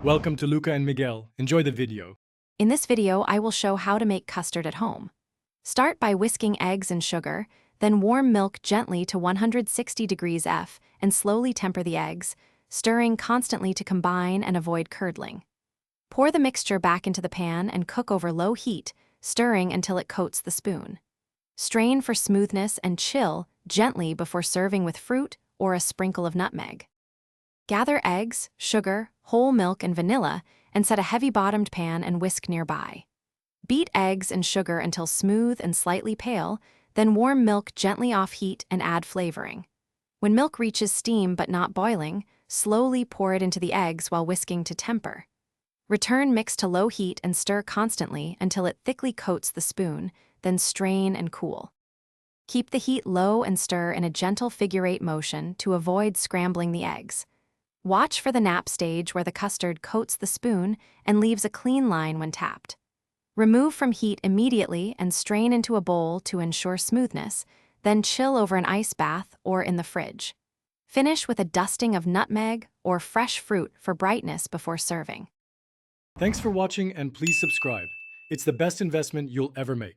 Welcome to Luca and Miguel. Enjoy the video. In this video, I will show how to make custard at home. Start by whisking eggs and sugar, then warm milk gently to 160 degrees F and slowly temper the eggs, stirring constantly to combine and avoid curdling. Pour the mixture back into the pan and cook over low heat, stirring until it coats the spoon. Strain for smoothness and chill gently before serving with fruit or a sprinkle of nutmeg. Gather eggs, sugar, whole milk, and vanilla, and set a heavy-bottomed pan and whisk nearby. Beat eggs and sugar until smooth and slightly pale, then warm milk gently off heat and add flavoring. When milk reaches steam but not boiling, slowly pour it into the eggs while whisking to temper. Return mix to low heat and stir constantly until it thickly coats the spoon, then strain and cool. Keep the heat low and stir in a gentle figure-8 motion to avoid scrambling the eggs. Watch for the nap stage where the custard coats the spoon and leaves a clean line when tapped. Remove from heat immediately and strain into a bowl to ensure smoothness, then chill over an ice bath or in the fridge. Finish with a dusting of nutmeg or fresh fruit for brightness before serving. Thanks for watching and please subscribe. It's the best investment you'll ever make.